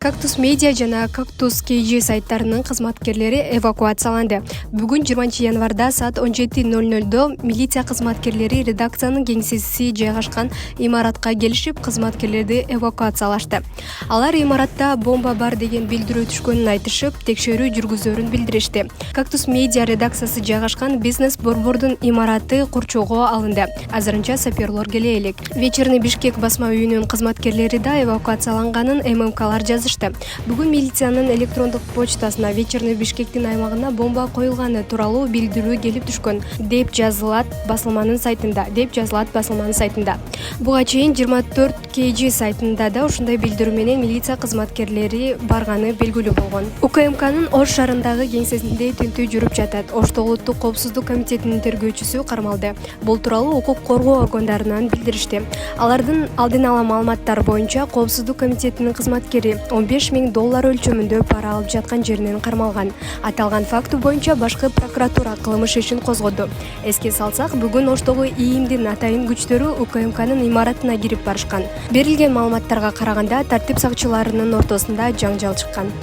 Cactus Media жана Cactus KG сайттарынын кызматкерлери эвакуацияланды. Бүгүн 20 январда саат 17:00 милиция кызматкерлери редакциянын кеңсеси жайгашкан имаратка келишип, кызматкерлерди эвакуациялашты. Алар имаратта бомба бар деген билдирүү түшкөнүн айтышып, текшерүү жүргүзөрүн билдиришти. Cactus Media редакциясы жайгашкан бизнес борбордун имараты курчоого алынды. Азырынча саперлор келе элек. Вечерний Бишкек басма үйүнүн кызматкерлери да эвакуацияланганын ММКлар жазышты. Бүгүн милициянын электрондук почтасына Вечерний Бишкектин аймагына бомба коюлганы тууралуу билдирүү келип түшкөн, деп жазылат басылманын сайтында. Буга чейин 24 KG сайтында да ушундай билдирүү менен милиция кызматкерлери барганы белгилүү болгон. УКМКнын Ош шаарындагы кеңсесинде тинтүү жүрүп жатат. Оштогу Улуттук коопсуздук комитетинин тергөөчүсү кармалды. Бул тууралуу укук коргоо органдарынан билдиришти. Алардын алдын ала маалыматтары боюнча коопсуздук комитетинин кызматкери $15,000 өлчөмүндө пара алып жаткан жеринен кармалган. Аталган факты боюнча башкы прокуратура кылмыш ишин козгоду. Эске салсак, бүгүн Оштогу ИИМдин атайын күчтөрү УКМКнын имаратына кирип барышкан. Берилген маалыматтарга караганда, тартип сакчыларынын ортосунда жаңжал чыккан.